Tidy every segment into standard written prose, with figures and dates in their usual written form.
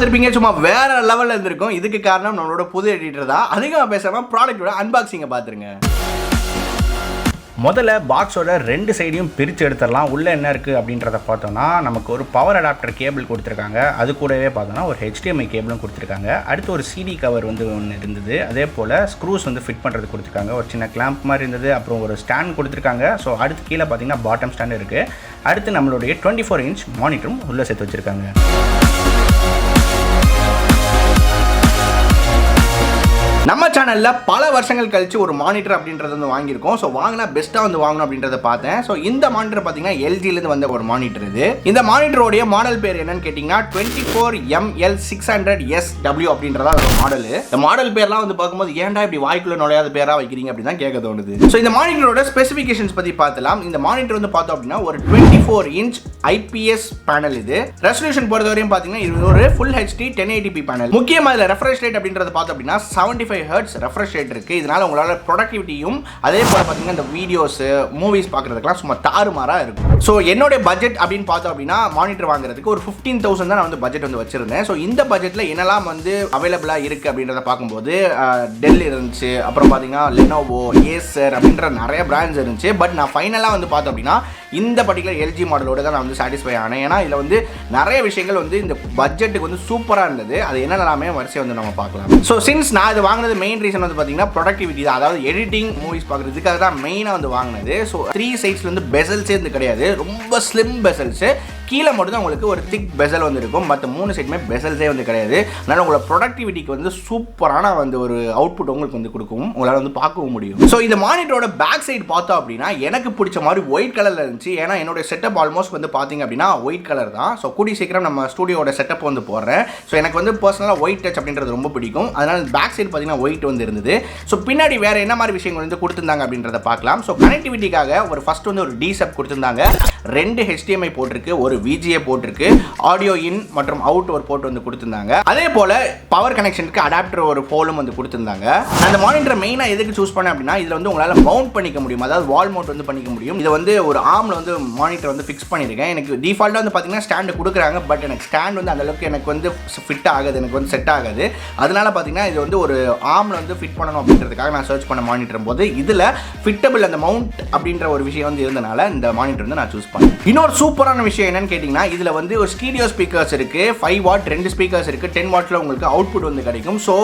பார்த்துருப்பீங்க, சும்மா வேற லெவலில் இருந்திருக்கும். இதுக்கு காரணம் நம்மளோட புது எடிட்டர் தான். அதிகமாக பேசாமல் ப்ராடக்ட்டோட அன்பாக்சிங்கை பார்த்துருங்க. முதல்ல பாக்ஸோட ரெண்டு சைடையும் பிரித்து எடுத்துடலாம். உள்ளே என்ன இருக்குது அப்படின்றத பார்த்தோன்னா நமக்கு ஒரு பவர் அடாப்டர் கேபிள் கொடுத்துருக்காங்க. அது கூடவே பார்த்தோன்னா ஒரு HDMI கேபிளும் கொடுத்துருக்காங்க. அடுத்து ஒரு CD கவர் வந்து ஒன்று இருந்தது. அதே போல் ஸ்க்ரூஸ் வந்து ஃபிட் பண்ணுறது கொடுத்துருக்காங்க. ஒரு சின்ன கிளாம்ப் மாதிரி இருந்தது. அப்புறம் ஒரு ஸ்டாண்ட் கொடுத்துருக்காங்க. ஸோ அடுத்து கீழே பார்த்தீங்கன்னா பாட்டம் ஸ்டாண்ட் இருக்குது. அடுத்து நம்மளுடைய 24 இன்ச் மானிட்டரும் உள்ளே சேர்த்து வச்சுருக்காங்க. நம்ம சேனலில் பல வருஷங்கள் கழிச்சு ஒரு மானிட்டர் அப்படின்றது வந்து வாங்கியிருக்கோம். ஸோ வாங்கினா பெஸ்ட்டாக வந்து வாங்கணும் அப்படின்றத பார்த்தேன். ஸோ இந்த மானிட்டர் பார்த்தீங்கன்னா LGலேருந்து வந்த ஒரு மானிட்டர் இது. இந்த மானிட்டரோடைய மாடல் பேர் என்னன்னு கேட்டிங்கன்னா 24ML600S அப்படின்றதா ஒரு மாடல். இந்த மாடல் பேர்லாம் வந்து பார்க்கும்போது ஏன்டா இப்படி வாய்க்குள்ள நுழையாத பேராக வைக்கிறீங்க அப்படின்னு தான் கேட்க தோணுது. ஸோ இந்த மானிட்டரோட ஸ்பெசிஃபிகேஷன்ஸ் பற்றி பார்த்தலாம். இந்த மானிட்டர் வந்து பார்த்தோம் அப்படின்னா ஒரு 24 இன்ச் IPS பேனல். இது ரெசல்யூஷன் பொறுத்தவரையும் பார்த்தீங்கன்னா இது ஒரு ஃபுல் HD 1080p பேனல். முக்கியமாக இதில் ரெஃப்ரெஷ் ரேட் அப்படின்றத பார்த்தோம் அப்படின்னா 75 Hz ரெஃப்ரெஷ் ரேட் இருக்குது. இதனால் உங்களால் ப்ரொடக்டிவிட்டியும் அதே போல் பார்த்தீங்கன்னா இந்த வீடியோஸ் மூவிஸ் பார்க்குறதுக்குலாம் சும்மா தாறுமாறாக இருக்கும். ஸோ என்னோட பட்ஜெட் அப்படின்னு பார்த்தோம் அப்படின்னா மானிட்டர் வாங்குறதுக்கு ஒரு 15,000 தான் நான் வந்து பட்ஜெட் வந்து வச்சிருந்தேன். ஸோ இந்த பட்ஜெட்டில் என்னெல்லாம் வந்து அவைலபிளாக இருக்குது அப்படின்றத பார்க்கும்போது டெல் இருந்துச்சு, அப்புறம் பார்த்தீங்கன்னா லெனோவோ, ஏசர் அப்படின்ற நிறைய பிராண்ட்ஸ் இருந்துச்சு. பட் நான் ஃபைனலாக வந்து பார்த்தோம் அப்படின்னா இந்த பர்டிகுலர் LG மாடலோட தான் நான் வந்து சாட்டிஸ்ஃபை ஆனேன். ஏன்னா இதில் வந்து நிறைய விஷயங்கள் வந்து இந்த பட்ஜெட்டுக்கு வந்து சூப்பராக இருந்தது. அது என்னெல்லாமே வரிசை வந்து நம்ம பார்க்கலாம். ஸோ சின்ஸ் நான் இது வாங்கினது மெயின் ரீசன் வந்து பார்த்தீங்கன்னா ப்ரொடக்டிவிட்டி தான். அதாவது எடிட்டிங் மூவிஸ் பார்க்குறதுக்காக தான் மெயினாக வந்து வாங்கினது. ஸோ 3 சைட்ஸில் வந்து பெசல்ஸே வந்து கிடையாது, ரொம்ப ஸ்லிம் பெசல்ஸு. கீழே மட்டும் தான் உங்களுக்கு ஒரு திக் பெசல் வந்து இருக்கும். மற்ற 3 சைடுமே பெசல்ஸே வந்து கிடையாது. அதனால் உங்களோட ப்ரொடக்டிவிட்டிக்கு வந்து சூப்பரான வந்து ஒரு அவுட்புட் உங்களுக்கு வந்து கொடுக்கும், உங்களால் வந்து பார்க்கவும் முடியும். ஸோ இந்த மானிட்டரோட பேக் சைடு பார்த்தோம் அப்படின்னா எனக்கு பிடிச்ச மாதிரி ஒயிட் கலரில் இருந்துச்சு. ஏன்னா என்னோட செட்டப் ஆல்மோஸ்ட் வந்து பார்த்தீங்க அப்படின்னா ஒயிட் கலர் தான். ஸோ கூடி சீக்கிரம் நம்ம ஸ்டூடியோட செட்டப் வந்து போடுறேன். ஸோ எனக்கு வந்து பர்சனலாக ஒயிட் டச் அப்படின்றது ரொம்ப பிடிக்கும். அதனால் பேக் சைடு பார்த்தீங்கன்னா ஒயிட் வந்து இருந்தது. ஸோ பின்னாடி வேறு என்ன மாதிரி விஷயங்கள் வந்து கொடுத்துருந்தாங்க அப்படின்றத பார்க்கலாம். ஸோ கனெக்டிவிட்டிக்காக ஒரு ஃபஸ்ட் வந்து ஒரு D-sub கொடுத்துருந்தாங்க. 2 HDMI போட்டிருக்கு, ஒரு VGA போட்டிருக்கு, ஆடியோ இன் மற்றும் அவுட் ஒரு போர்ட் வந்து கொடுத்துருந்தாங்க. அதே போல பவர் கனெக்ஷனுக்கு அடாப்டர் ஒரு போலும் வந்து கொடுத்துருந்தாங்க. அந்த மானிட்டர் மெயினாக எதுக்கு சூஸ் பண்ணேன் அப்படின்னா இதில் வந்து உங்களால் மவுண்ட் பண்ணிக்க முடியும், அதாவது வால் மவுண்ட் வந்து பண்ணிக்க முடியும். இதை வந்து ஒரு ஆர்மில் வந்து மானிட்டர் வந்து ஃபிக்ஸ் பண்ணியிருக்கேன். எனக்கு டிஃபால்ட்டாக வந்து பார்த்தீங்கன்னா ஸ்டாண்டு கொடுக்குறாங்க. பட் எனக்கு ஸ்டாண்ட் வந்து அந்தளவுக்கு எனக்கு வந்து ஃபிட் ஆகுது, எனக்கு வந்து செட் ஆகுது. அதனால பார்த்தீங்கன்னா இது வந்து ஒரு ஆர்மில் வந்து ஃபிட் பண்ணணும் அப்படின்றதுக்காக நான் சர்ச் பண்ண மானிட்டர் போது இதில் ஃபிட்டபிள் அந்த மவுண்ட் அப்படின்ற ஒரு விஷயம் வந்து இருந்தனால இந்த மானிட்டர் வந்து நான் சூஸ் பண்ணேன். இன்னொரு சூப்பரான விஷயம் என்னன்னு கேட்டிங்கன்னா இதில் வந்து ஒரு ஸ்டீரியோ ஸ்பீக்கர்ஸ் இருக்குது, 5 வாட் 2 ஸ்பீக்கர்ஸ் இருக்குது, 10 வாட்டில் உங்களுக்கு அவுட்புட் வந்து கிடைக்கும். ஸோ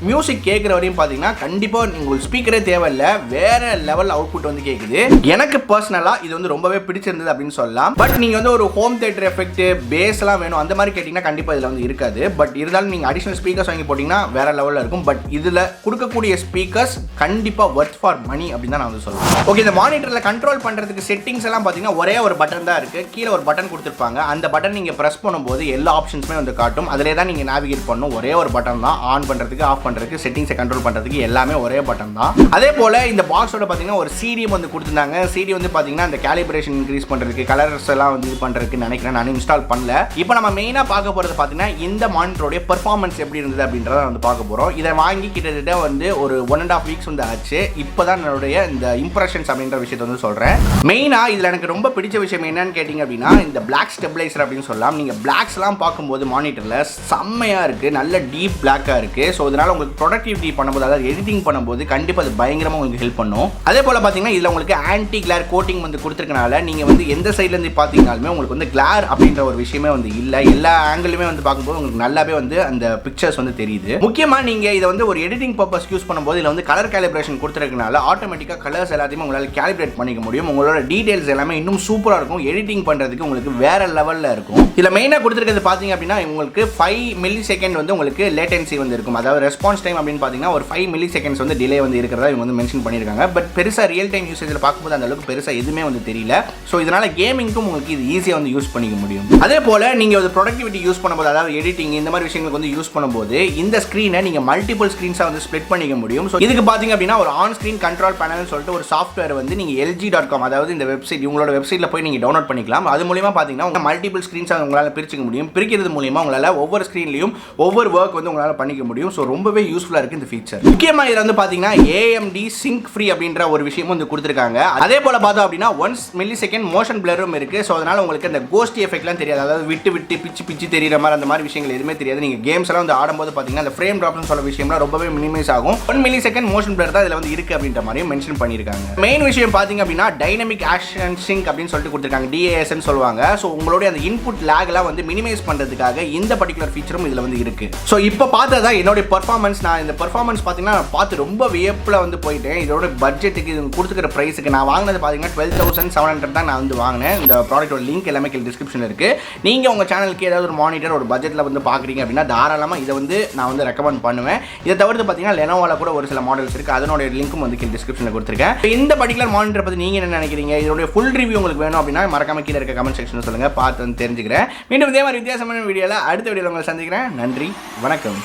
மியூசிக் கேட்குற வரையும் பார்த்தீங்கன்னா கண்டிப்பாக உங்களுக்கு ஸ்பீக்கரே தேவையில்லை, வேறு லெவல் அவுட்புட் வந்து கேட்குது. எனக்கு பர்சனலாக இது வந்து ரொம்பவே பிடிச்சிருந்தது அப்படின்னு சொல்லலாம். பட் நீங்கள் வந்து ஒரு ஹோம் தேட்டர் எஃபெக்ட் பேஸ்லாம் வேணும் அந்த மாதிரி கேட்டிங்கன்னா கண்டிப்பாக இதில் வந்து இருக்காது. பட் இருந்தாலும் நீங்கள் அடிஷனல் ஸ்பீக்கர்ஸ் வாங்கி போட்டிங்கன்னா வேறு லெவலில் இருக்கும். பட் இதில் கொடுக்கக்கூடிய ஸ்பீக்கர்ஸ் கண்டிப்பாக ஒர்த் ஃபார் மணி அப்படின்னு தான் நான் வந்து சொல்லுவேன். ஓகே, இந்த மானிட்டரில் கண்ட்ரோல் பண்ணுறதுக்கு செட்டிங்ஸ் எல்லாம் பார்த்தீங்கன்னா ஒரே ஒரு பட்டன் தான் இருக்குது. கீழே ஒரு பட்டன் கொடுத்துருப்பாங்க. அந்த பட்டன் நீங்கள் ப்ரெஸ் பண்ணும்போது எல்லா ஆப்ஷன்ஸுமே வந்து காட்டும். அதிலே தான் நீங்கள் நேவிகேட் பண்ணணும். ஒரே ஒரு பட்டன் தான், ஆன் பண்ணுறதுக்கு, ஆஃப் பண்ணுறதுக்கு, செட்டிங்ஸை கண்ட்ரோல் பண்ணுறதுக்கு எல்லாமே ஒரே பட்டன் தான். அதே போல் இந்த பாக்ஸோட பார்த்தீங்கன்னா ஒரு CD வந்து கொடுத்துருந்தாங்க. CD வந்து பார்த்தீங்கன்னா இந்த கேலிப்ரேஷன் இன்க்ரீஸ் பண்ணுறதுக்கு, கலர்ஸ் எல்லாம் வந்து இது பண்ணுறதுக்கு நினைக்கிறேன். நான் இன்ஸ்டால் பண்ணல. இப்போ நம்ம மெயினாக பார்க்க போகிறது பார்த்தீங்கன்னா இந்த மானிட்டரோடைய பெர்ஃபார்மன்ஸ் எப்படி இருந்தது அப்படின்றத வந்து பார்க்க போகிறோம். இதை வாங்கி கிட்டத்தட்ட வந்து ஒரு 1.5 வீக்ஸ் வந்து ஆச்சு. இப்போ தான் என்னுடைய இந்த இம்ப்ரெஷன்ஸ் அப்படின்ற விஷயத்தை வந்து சொல்கிறேன். மெயினாக இதில் எனக்கு ரொம்ப பிடிச்ச விஷயம் என்னன்னு கேட்டிங்க அப்படின்னா இந்த பிளாக் ஸ்டெபிளைசர் அப்படின்னு சொல்லலாம். நீங்கள் பிளாக்ஸ்லாம் பார்க்கும்போது மானிட்டரில் செம்மையாக இருக்குது, நல்ல டீப் பிளாக்காக இருக்குது. ஸோ இதனால் உங்களுக்கு ப்ரொடக்டிவிட்டி பண்ணும்போது, அதாவது எடிட்டிங் பண்ணும்போது கண்டிப்பாக அது பயங்கரமாக உங்களுக்கு ஹெல்ப் பண்ணும். அதே போல் பார்த்தீங்கன்னா இதில் உங்களுக்கு ஆன்டி கிளார் கோட்டிங் வந்து கொடுத்துருக்கனால நீங்கள் வந்து எந்த சைட்லேருந்து பார்த்தீங்கனாலுமே உங்களுக்கு வந்து கிளார் அப்படின்ற ஒரு விஷயமே வந்து இல்லை. எல்லா ஆங்கிளுமே வந்து பார்க்கும்போது உங்களுக்கு நல்லாவே வந்து அந்த பிக்சர்ஸ் வந்து தெரியுது. முக்கியமாக நீங்கள் இதை வந்து ஒரு எடிட்டிங் பர்பஸ் யூஸ் பண்ணும்போது இதில் வந்து கலர் கேலிப்ரேஷன் கொடுத்துருக்கனால ஆட்டோமேட்டிக்காக கலர்ஸ் எல்லாத்தையுமே உங்களால் கேலிப்ரேட் பண்ணிக்க முடியும். உங்களோட டீடைல்ஸ் எல்லாமே இன்னும் சூப்பராக இருக்கும். எடிட்டிங் பண்ணுறதுக்கு உங்களுக்கு வேற லெவலில் இருக்கும். இதில் மெயினாக கொடுத்துருக்கிறது பார்த்தீங்க அப்படின்னா உங்களுக்கு 5 மில்லி-செகண்ட் வந்து உங்களுக்கு லேட்டன்சி வந்து இருக்கும். அதாவது ரெஸ்பான்ஸ் டைம் அப்படின்னு பார்த்தீங்கன்னா ஒரு 5 மில்லி-செகண்ட்ஸ் வந்து டிலே வந்து இருக்கிறதா இவங்க வந்து மென்ஷன் பண்ணியிருக்காங்க. பட் பெருசாக ரியல் டைம் யூசேஜில் பார்க்கும்போது அந்த அளவுக்கு பெருசாக எதுவுமே வந்து தெரியல. ஸோ இதனால் கேமிங்க்கும் உங்களுக்கு இது ஈஸியாக வந்து யூஸ் பண்ணிக்க முடியும். அதே போல் நீங்கள் ஒரு ப்ரொடக்டிவிட்டி யூஸ் பண்ணும்போது, அதாவது எடிட்டிங் இந்த மாதிரி விஷயங்களுக்கு வந்து யூஸ் பண்ணும்போது இந்த ஸ்க்ரீனை நீங்கள் மல்டிபிள் ஸ்க்ரீன்ஸாக வந்து ஸ்ப்ளிட் பண்ணிக்க முடியும். ஸோ இதுக்கு பார்த்தீங்க அப்படின்னா ஒரு ஆன் ஸ்க்ரீன் கண்ட்ரோல் பேனல்னு சொல்லிட்டு ஒரு சாஃப்ட்வேர் வந்து நீங்கள் LG.com, அதாவது இந்த வெப்சைட், இவங்களோட வெப்சைட்டில் போய் போய் நீங்கள் டவுன்லோட் பண்ணிக்கலாம். அது மூலியமா பார்த்தீங்கன்னா மல்டிபிள் ஸ்க்ரீன்ஸ் உங்களால் பிரிச்சுக்க முடியும். பிரிக்கிறது மூலியமா உங்களால் ஒவ்வொரு ஸ்க்ரீன்லையும் ஒவ்வொரு ஒர்க் வந்து உங்களால் பண்ணிக்க முடியும். ஸோ ரொம்பவே யூஸ்ஃபுல்லாக இருக்குது இந்த ஃபீச்சர். முக்கியமாக இதில் வந்து பார்த்தீங்கன்னா AMD சிங்க் ஃப்ரீ அப்படின்ற ஒரு விஷயமும் வந்து கொடுத்துருக்காங்க. அதே போல் பார்த்தோம் அப்படின்னா 1 millisecond மோஷன் பிளரும் இருக்குது. ஸோ அதனால் உங்களுக்கு அந்த கோஸ்ட் எஃபெக்ட்லாம் தெரியாது. அதாவது விட்டு விட்டு பிச்சு தெரியுற மாதிரி அந்த மாதிரி விஷயங்கள் எதுவுமே தெரியாது. நீங்கள் கேம்ஸ் எல்லாம் வந்து ஆடும்போது பார்த்தீங்கன்னா அந்த ஃப்ரேம் ட்ராப்னு சொல்ல விஷயம்லாம் ரொம்பவே மினிமைஸ் ஆகும். 1 millisecond மோஷன் பிளர் தான் இதில் வந்து இருக்குது அப்படின்ற மாதிரியும் மென்ஷன் பண்ணியிருக்காங்க. மெயின் விஷயம் பார்த்தீங்க அப்படின்னா டைனமிக் ஆக்ஷன் சிங்க் அப்படின்னு சொல்லிட்டு கொடுத்துருக்காங்க. DAS சொல்லுவாங்க. ஸோ உங்களுடைய அந்த இன்புட் லேக்லாம் வந்து மினிமைஸ் பண்ணுறதுக்காக இந்த பர்டிகுலர் ஃபீச்சரும் இதில் வந்து இருக்கு. ஸோ இப்போ பார்த்ததா என்னுடைய பர்ஃபார்மன்ஸ். நான் இந்த பர்ஃபார்மன்ஸ் பார்த்தீங்கன்னா பார்த்து ரொம்ப வியப்பில் வந்து போயிட்டேன். இதோட பட்ஜெட்டுக்கு இது கொடுத்துக்கிற ப்ரைஸுக்கு நான் வாங்கினது பார்த்தீங்கன்னா 12,700 தான் நான் வந்து வாங்கினேன். இந்த ப்ராடக்ட்டோட லிங்க் எல்லாமே டிஸ்கிரிப்ஷனில் இருக்குது. நீங்கள் உங்கள் சேனலுக்கு ஏதாவது ஒரு மானிட்டர் ஒரு பட்ஜெட்டில் வந்து பார்க்குறீங்க அப்படின்னா தாராளமாக இதை வந்து நான் வந்து ரெக்கமெண்ட் பண்ணுவேன். இதை தவிர்த்து பார்த்தீங்கன்னா லெனோவோவில் கூட ஒரு சில மாடல்ஸ் இருக்குது. அதனுடைய லிங்க்கும் வந்து டிஸ்கிரிப்ஷனில் கொடுத்துருக்கேன். இந்த பர்டிகுலர் மானிட்டர் பற்றி நீங்கள் என்ன நினைக்கிறீங்க? இதோட ஃபுல் ரிவ்யூ உங்களுக்கு வேணும் அப்படின்னா மறக்காம கீழே இருக்க கமெண்ட் செக்ஷனில் சொல்லுங்கள். பார்த்து வந்து தெரிஞ்சுக்கிறேன். மீண்டும் இதே மாதிரி வித்தியாசமான வீடியோவில் அடுத்த வீடியோவில் உங்களை சந்திக்கிறேன். நன்றி, வணக்கம்.